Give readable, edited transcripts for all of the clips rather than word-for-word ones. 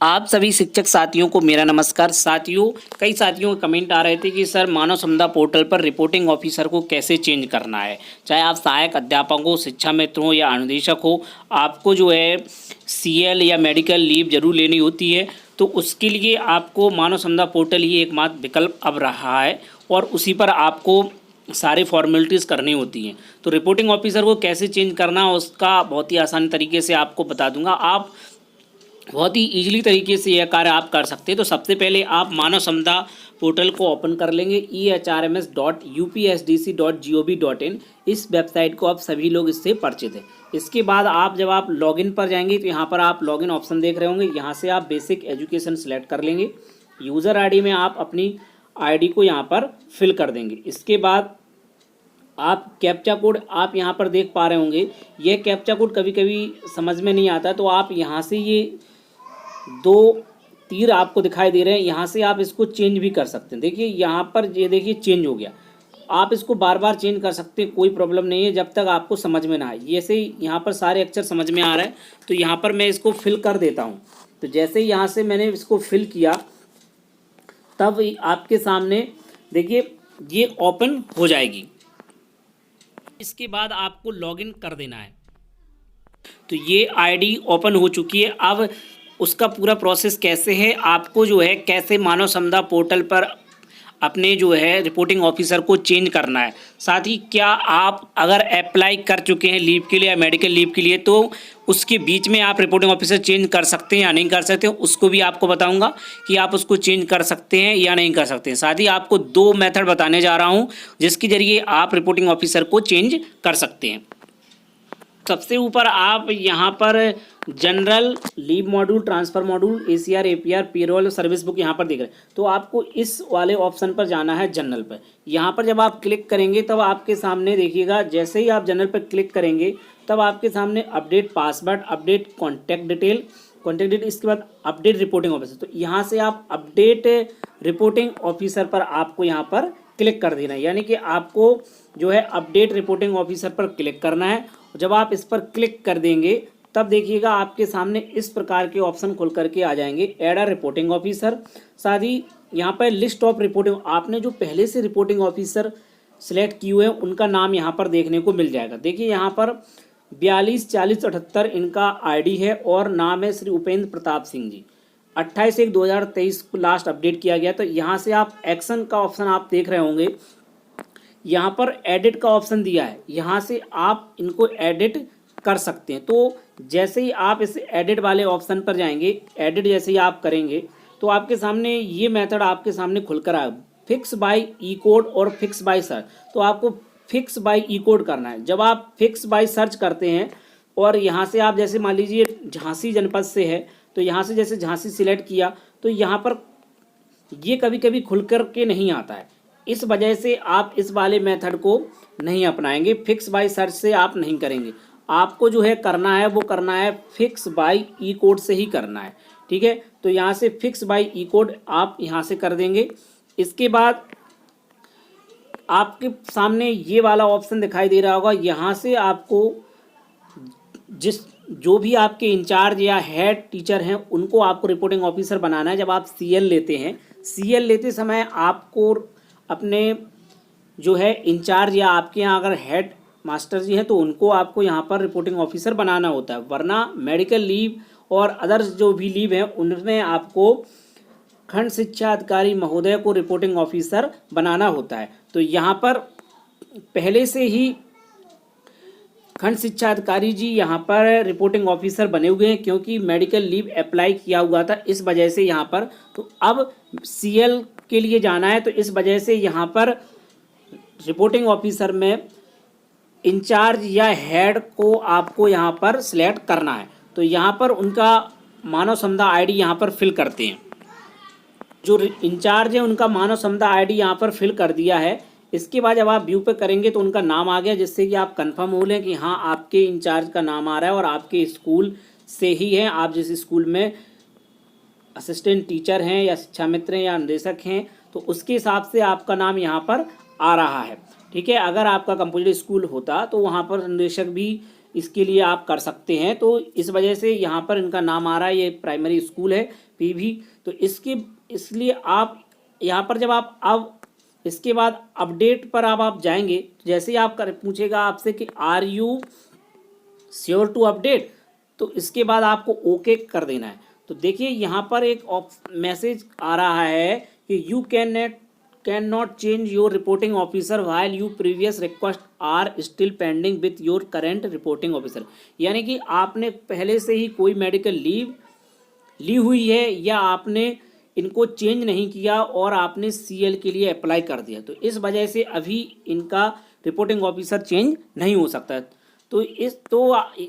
आप सभी शिक्षक साथियों को मेरा नमस्कार। साथियों, कई साथियों के कमेंट आ रहे थे कि सर मानव संपदा पोर्टल पर रिपोर्टिंग ऑफिसर को कैसे चेंज करना है। चाहे आप सहायक अध्यापक हो, शिक्षा मित्र हो या अनुदेशक हो, आपको जो है सीएल या मेडिकल लीव जरूर लेनी होती है। तो उसके लिए आपको मानव संपदा पोर्टल ही एकमात्र विकल्प अब रहा है और उसी पर आपको सारे फॉर्मेलिटीज़ करनी होती हैं। तो रिपोर्टिंग ऑफिसर को कैसे चेंज करना, उसका बहुत ही आसान तरीके से आपको बता दूंगा। आप बहुत ही ईजिली तरीके से यह कार्य आप कर सकते हैं। तो सबसे पहले आप मानव संपदा पोर्टल को ओपन कर लेंगे ehrms.upsdc.gov.in। इस वेबसाइट को आप सभी लोग इससे परिचित हैं। इसके बाद जब आप लॉगिन पर जाएंगे तो यहाँ पर आप लॉगिन ऑप्शन देख रहे होंगे। यहाँ से आप बेसिक एजुकेशन सेलेक्ट कर लेंगे। यूज़र आईडी में आप अपनी आईडी को यहाँ पर फिल कर देंगे। इसके बाद आप कैप्चा कोड आप यहाँ पर देख पा रहे होंगे। यह कैप्चा कोड कभी कभी समझ में नहीं आता, तो आप यहाँ से ये दो तीर आपको दिखाई दे रहे हैं, यहाँ से आप इसको चेंज भी कर सकते हैं। देखिए यहाँ पर ये देखिए चेंज हो गया। आप इसको बार बार चेंज कर सकते हैं, कोई प्रॉब्लम नहीं है जब तक आपको समझ में ना आए। जैसे ही यहाँ पर सारे अक्षर समझ में आ रहे हैं तो यहाँ पर मैं इसको फिल कर देता हूँ। तो जैसे ही यहाँ से मैंने इसको फिल किया तब आपके सामने देखिए ये ओपन हो जाएगी। इसके बाद आपको लॉगिन कर देना है। तो ये आईडी ओपन हो चुकी है। अब उसका पूरा प्रोसेस कैसे है, आपको जो है कैसे मानव संपदा पोर्टल पर अपने जो है रिपोर्टिंग ऑफिसर को चेंज करना है। साथ ही क्या आप अगर अप्लाई कर चुके हैं लीव के लिए या मेडिकल लीव के लिए तो उसके बीच में आप रिपोर्टिंग ऑफिसर चेंज कर सकते हैं या नहीं कर सकते, उसको भी आपको बताऊंगा कि आप उसको चेंज कर सकते हैं या नहीं कर सकते हैं। साथ ही आपको 2 मेथड बताने जा रहा हूं जिसके जरिए आप रिपोर्टिंग ऑफिसर को चेंज कर सकते हैं। सबसे ऊपर आप यहाँ पर general leave module, transfer module, ACR, APR, payroll, service book यहाँ पर देख रहे हैं। तो आपको इस वाले ऑप्शन पर जाना है जनरल पर। यहाँ पर जब आप क्लिक करेंगे तब आपके सामने देखिएगा, जैसे ही आप जनरल पर क्लिक करेंगे तब आपके सामने update password, update contact detail, इसके बाद अपडेट रिपोर्टिंग ऑफिसर। तो यहाँ से आप अपडेट रिपोर्टिंग ऑफिसर पर आपको यहाँ पर क्लिक कर देना है, यानी कि आपको जो है अपडेट रिपोर्टिंग ऑफिसर पर क्लिक करना है। जब आप इस पर क्लिक कर देंगे तब देखिएगा आपके सामने इस प्रकार के ऑप्शन खुल करके आ जाएंगे। ऐड अ रिपोर्टिंग ऑफिसर, साथ ही यहाँ पर लिस्ट ऑफ रिपोर्टिंग, आपने जो पहले से रिपोर्टिंग ऑफिसर सिलेक्ट किए हुए हैं उनका नाम यहाँ पर देखने को मिल जाएगा। देखिए यहाँ पर 424078 इनका आईडी है और नाम है श्री उपेंद्र प्रताप सिंह जी। 28/1/2023 को लास्ट अपडेट किया गया। तो यहाँ से आप एक्शन का ऑप्शन आप देख रहे होंगे, यहाँ पर एडिट का ऑप्शन दिया है, यहाँ से आप इनको एडिट कर सकते हैं। तो जैसे ही आप इस एडिट वाले ऑप्शन पर जाएंगे, एडिट जैसे ही आप करेंगे तो आपके सामने ये मेथड आपके सामने खुलकर आए, फिक्स बाय ई कोड और फिक्स बाय सर्च। तो आपको फिक्स बाय ई कोड करना है। जब आप फिक्स बाय सर्च करते हैं और यहाँ से आप जैसे मान लीजिए झांसी जनपद से है तो यहाँ से जैसे झांसी सिलेक्ट किया तो यहाँ पर ये कभी कभी खुल कर के नहीं आता है, इस वजह से आप इस वाले मेथड को नहीं अपनाएंगे। फिक्स बाय सर्च से आप नहीं करेंगे, आपको जो है करना है वो करना है फिक्स बाय ई कोड से ही करना है। ठीक है, तो यहाँ से फिक्स बाय ई कोड आप यहाँ से कर देंगे। इसके बाद आपके सामने ये वाला ऑप्शन दिखाई दे रहा होगा, यहाँ से आपको जो भी आपके इंचार्ज या हेड टीचर हैं उनको आपको रिपोर्टिंग ऑफिसर बनाना है। जब आप सीएल लेते हैं, सीएल लेते समय आपको अपने जो है इंचार्ज या आपके यहाँ अगर हेड मास्टर जी हैं तो उनको आपको यहाँ पर रिपोर्टिंग ऑफिसर बनाना होता है, वरना मेडिकल लीव और अदर्स जो भी लीव हैं उनमें आपको खंड शिक्षा अधिकारी महोदय को रिपोर्टिंग ऑफिसर बनाना होता है। तो यहाँ पर पहले से ही खंड शिक्षा अधिकारी जी यहाँ पर रिपोर्टिंग ऑफिसर बने हुए हैं, क्योंकि मेडिकल लीव अप्लाई किया हुआ था इस वजह से यहाँ पर। तो अब सीएल के लिए जाना है तो इस वजह से यहाँ पर रिपोर्टिंग ऑफिसर में इंचार्ज या हेड को आपको यहाँ पर सिलेक्ट करना है। तो यहाँ पर उनका मानव संपदा आईडी यहाँ पर फिल करते हैं। जो इंचार्ज है उनका मानव संपदा आईडी यहाँ पर फिल कर दिया है। इसके बाद जब आप व्यू पे करेंगे तो उनका नाम आ गया, जिससे कि आप कंफर्म हो लें कि हाँ आपके इंचार्ज का नाम आ रहा है और आपके स्कूल से ही है। आप जिस स्कूल में असिस्टेंट टीचर हैं या शिक्षा मित्र हैं या अनुदेशक हैं तो उसके हिसाब से आपका नाम यहाँ पर आ रहा है। ठीक है, अगर आपका कंपोजिट स्कूल होता तो वहाँ पर अनुदेशक भी इसके लिए आप कर सकते हैं। तो इस वजह से यहाँ पर इनका नाम आ रहा है, ये प्राइमरी स्कूल है पीवी। तो इसलिए आप यहाँ पर जब आप अब इसके बाद अपडेट पर आप जाएंगे, तो जैसे ही आप पूछेगा आपसे कि are you sure to update, तो इसके बाद आपको ओके कर देना है। तो देखिए यहाँ पर एक मैसेज आ रहा है कि you can not change your reporting officer while you previous request are still pending with your current reporting officer. यानी कि आपने पहले से ही कोई मेडिकल लीव ली हुई है या आपने इनको चेंज नहीं किया और आपने सीएल के लिए अप्लाई कर दिया, तो इस वजह से अभी इनका रिपोर्टिंग ऑफिसर चेंज नहीं हो सकता। तो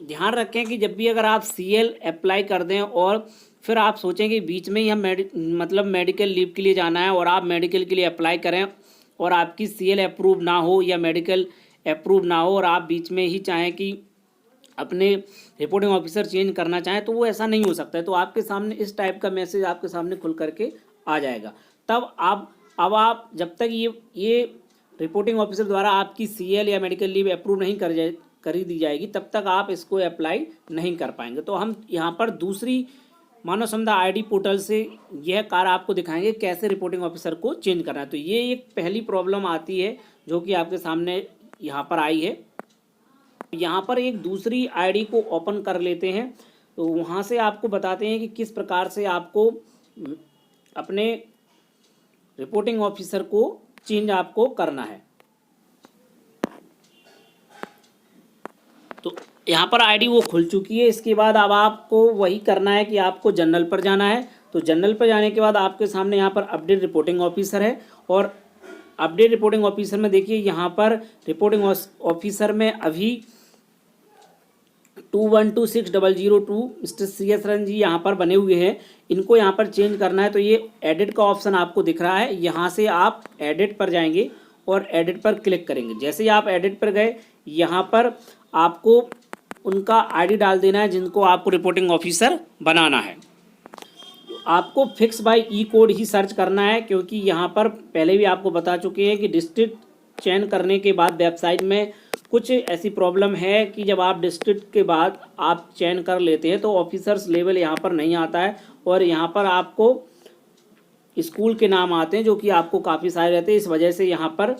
ध्यान रखें कि जब भी अगर आप सीएल अप्लाई कर दें और फिर आप सोचें कि बीच में ही हम मेडिकल लीव के लिए जाना है और आप मेडिकल के लिए अप्लाई करें और आपकी सीएल अप्रूव ना हो या मेडिकल अप्रूव ना हो और आप बीच में ही चाहें कि अपने रिपोर्टिंग ऑफिसर चेंज करना चाहें, तो वो ऐसा नहीं हो सकता है। तो आपके सामने इस टाइप का मैसेज आपके सामने खुल करके आ जाएगा। तब आप जब तक ये रिपोर्टिंग ऑफिसर द्वारा आपकी सीएल या मेडिकल लीव अप्रूव नहीं करी दी जाएगी, तब तक आप इसको अप्लाई नहीं कर पाएंगे। तो हम यहाँ पर दूसरी मानव संपदा आईडी पोर्टल से यह कार्य आपको दिखाएंगे कैसे रिपोर्टिंग ऑफिसर को चेंज करना है। तो ये एक पहली प्रॉब्लम आती है जो कि आपके सामने यहाँ पर आई है। यहाँ पर एक दूसरी आईडी को ओपन कर लेते हैं, तो वहाँ से आपको बताते हैं कि किस प्रकार से आपको अपने रिपोर्टिंग ऑफिसर को चेंज आपको करना है। तो यहाँ पर आईडी वो खुल चुकी है। इसके बाद अब आपको वही करना है कि आपको जनरल पर जाना है। तो जनरल पर जाने के बाद आपके सामने यहाँ पर अपडेट रिपोर्टिंग ऑफिसर है और अपडेट रिपोर्टिंग ऑफिसर में देखिए यहाँ पर रिपोर्टिंग ऑफिसर में अभी 21260002 मिस्टर CS रन जी यहाँ पर बने हुए हैं। इनको यहाँ पर चेंज करना है, तो ये एडिट का ऑप्शन आपको दिख रहा है। यहाँ से आप एडिट पर जाएंगे और एडिट पर क्लिक करेंगे। जैसे ही आप एडिट पर गए, यहाँ पर आपको उनका आईडी डाल देना है जिनको आपको रिपोर्टिंग ऑफिसर बनाना है। आपको fix by E code he search करना है, क्योंकि यहाँ पर पहले भी आपको बता चुके हैं कि डिस्ट्रिक्ट चयन करने के बाद वेबसाइट में कुछ ऐसी प्रॉब्लम है कि जब आप डिस्ट्रिक्ट के बाद आप चयन कर लेते हैं तो ऑफिसर्स लेवल यहाँ पर नहीं आता है और यहाँ पर आपको स्कूल के नाम आते हैं जो कि आपको काफ़ी सारे रहते हैं। इस वजह से यहाँ पर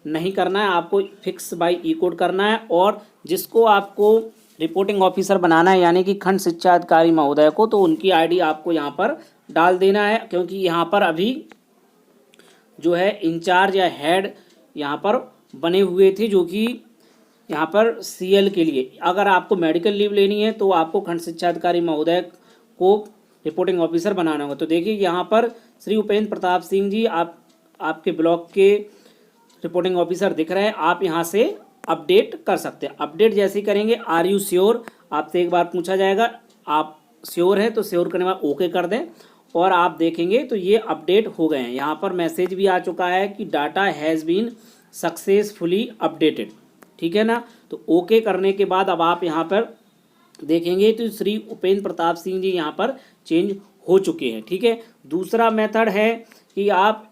नहीं करना है, आपको फिक्स बाय ई कोड करना है और जिसको आपको रिपोर्टिंग ऑफिसर बनाना है यानी कि खंड शिक्षा अधिकारी महोदय को, तो उनकी आईडी आपको यहाँ पर डाल देना है, क्योंकि यहाँ पर अभी जो है इंचार्ज या हेड यहाँ पर बने हुए थे जो कि यहाँ पर सीएल के लिए। अगर आपको मेडिकल लीव लेनी है तो आपको खंड शिक्षा अधिकारी महोदय को रिपोर्टिंग ऑफिसर बनाना होगा। तो देखिए यहाँ पर श्री उपेंद्र प्रताप सिंह जी आपके ब्लॉक के रिपोर्टिंग ऑफिसर दिख रहे हैं। आप यहाँ से अपडेट कर सकते हैं। अपडेट जैसे ही करेंगे आर यू श्योर आपसे एक बार पूछा जाएगा, आप श्योर है तो श्योर करने के बाद ओके कर दें और आप देखेंगे तो ये अपडेट हो गए हैं। यहाँ पर मैसेज भी आ चुका है कि data has been successfully updated, ठीक है ना। तो ओके करने के बाद अब आप यहाँ पर देखेंगे तो श्री उपेंद्र प्रताप सिंह जी यहाँ पर चेंज हो चुके हैं, ठीक है। दूसरा मेथड है कि आप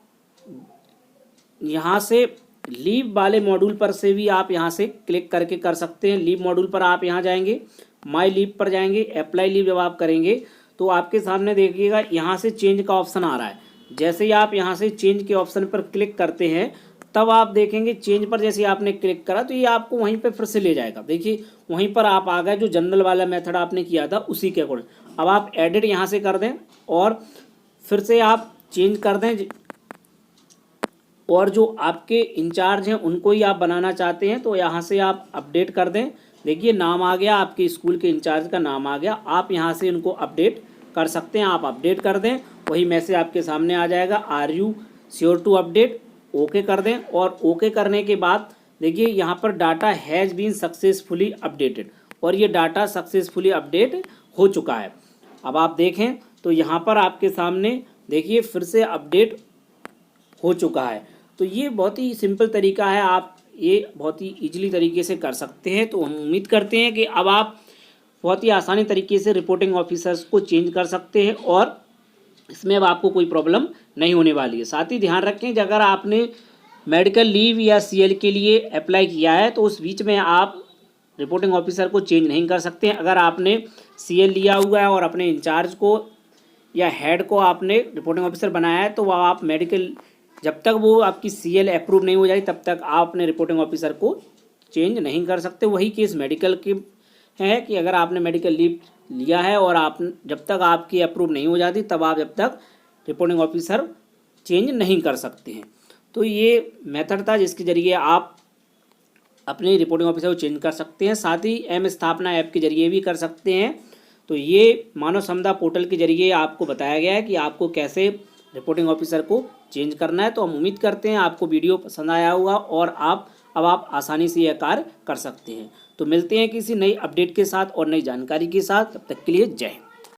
यहाँ से लीव वाले मॉड्यूल पर से भी आप यहाँ से क्लिक करके कर सकते हैं। लीव मॉड्यूल पर आप यहाँ जाएंगे, माई लीव पर जाएंगे, अप्लाई लीव जब आप करेंगे तो आपके सामने देखिएगा यहाँ से चेंज का ऑप्शन आ रहा है। जैसे ही आप यहाँ से चेंज के ऑप्शन पर क्लिक करते हैं तब आप देखेंगे चेंज पर जैसे आपने क्लिक करा तो ये आपको वहीं पर फिर से ले जाएगा। देखिए वहीं पर आप आ गए, जो जनरल वाला मेथड आपने किया था उसी के अकॉर्डिंग। अब आप एडिट यहाँ से कर दें और फिर से आप चेंज कर दें और जो आपके इंचार्ज हैं उनको ही आप बनाना चाहते हैं तो यहाँ से आप अपडेट कर दें। देखिए नाम आ गया, आपके स्कूल के इंचार्ज का नाम आ गया। आप यहाँ से उनको अपडेट कर सकते हैं। आप अपडेट कर दें, वही मैसेज आपके सामने आ जाएगा, are you sure to update, okay कर दें। और ओके करने के बाद देखिए यहाँ पर data has been successfully updated और ये डाटा सक्सेसफुली अपडेट हो चुका है। अब आप देखें तो यहाँ पर आपके सामने देखिए फिर से अपडेट हो चुका है। तो ये बहुत ही सिंपल तरीका है, आप ये बहुत ही ईजिली तरीके से कर सकते हैं। तो हम उम्मीद करते हैं कि अब आप बहुत ही आसानी तरीके से रिपोर्टिंग ऑफिसर्स को चेंज कर सकते हैं और इसमें अब आपको कोई प्रॉब्लम नहीं होने वाली है। साथ ही ध्यान रखें कि अगर आपने मेडिकल लीव या सीएल के लिए अप्लाई किया है तो उस बीच में आप रिपोर्टिंग ऑफिसर को चेंज नहीं कर सकते हैं। अगर आपने सीएल लिया हुआ है और अपने इंचार्ज को या हेड को आपने रिपोर्टिंग ऑफिसर बनाया है तो वह आप मेडिकल, जब तक वो आपकी सीएल अप्रूव नहीं हो जाए तब तक आप अपने रिपोर्टिंग ऑफिसर को चेंज नहीं कर सकते। वही केस मेडिकल के है कि अगर आपने मेडिकल लीव लिया है और आप जब तक आपकी अप्रूव नहीं हो जाती तब आप जब तक रिपोर्टिंग ऑफिसर चेंज नहीं कर सकते हैं। तो ये मेथड था जिसके ज़रिए आप अपने रिपोर्टिंग ऑफिसर को चेंज कर सकते हैं। साथ ही एम स्थापना ऐप के जरिए भी कर सकते हैं। तो ये मानव संपदा पोर्टल के जरिए आपको बताया गया है कि आपको कैसे रिपोर्टिंग ऑफिसर को चेंज करना है। तो हम उम्मीद करते हैं आपको वीडियो पसंद आया होगा और अब आप आसानी से यह कार्य कर सकते हैं। तो मिलते हैं किसी नई अपडेट के साथ और नई जानकारी के साथ, तब तक के लिए जय हिंद।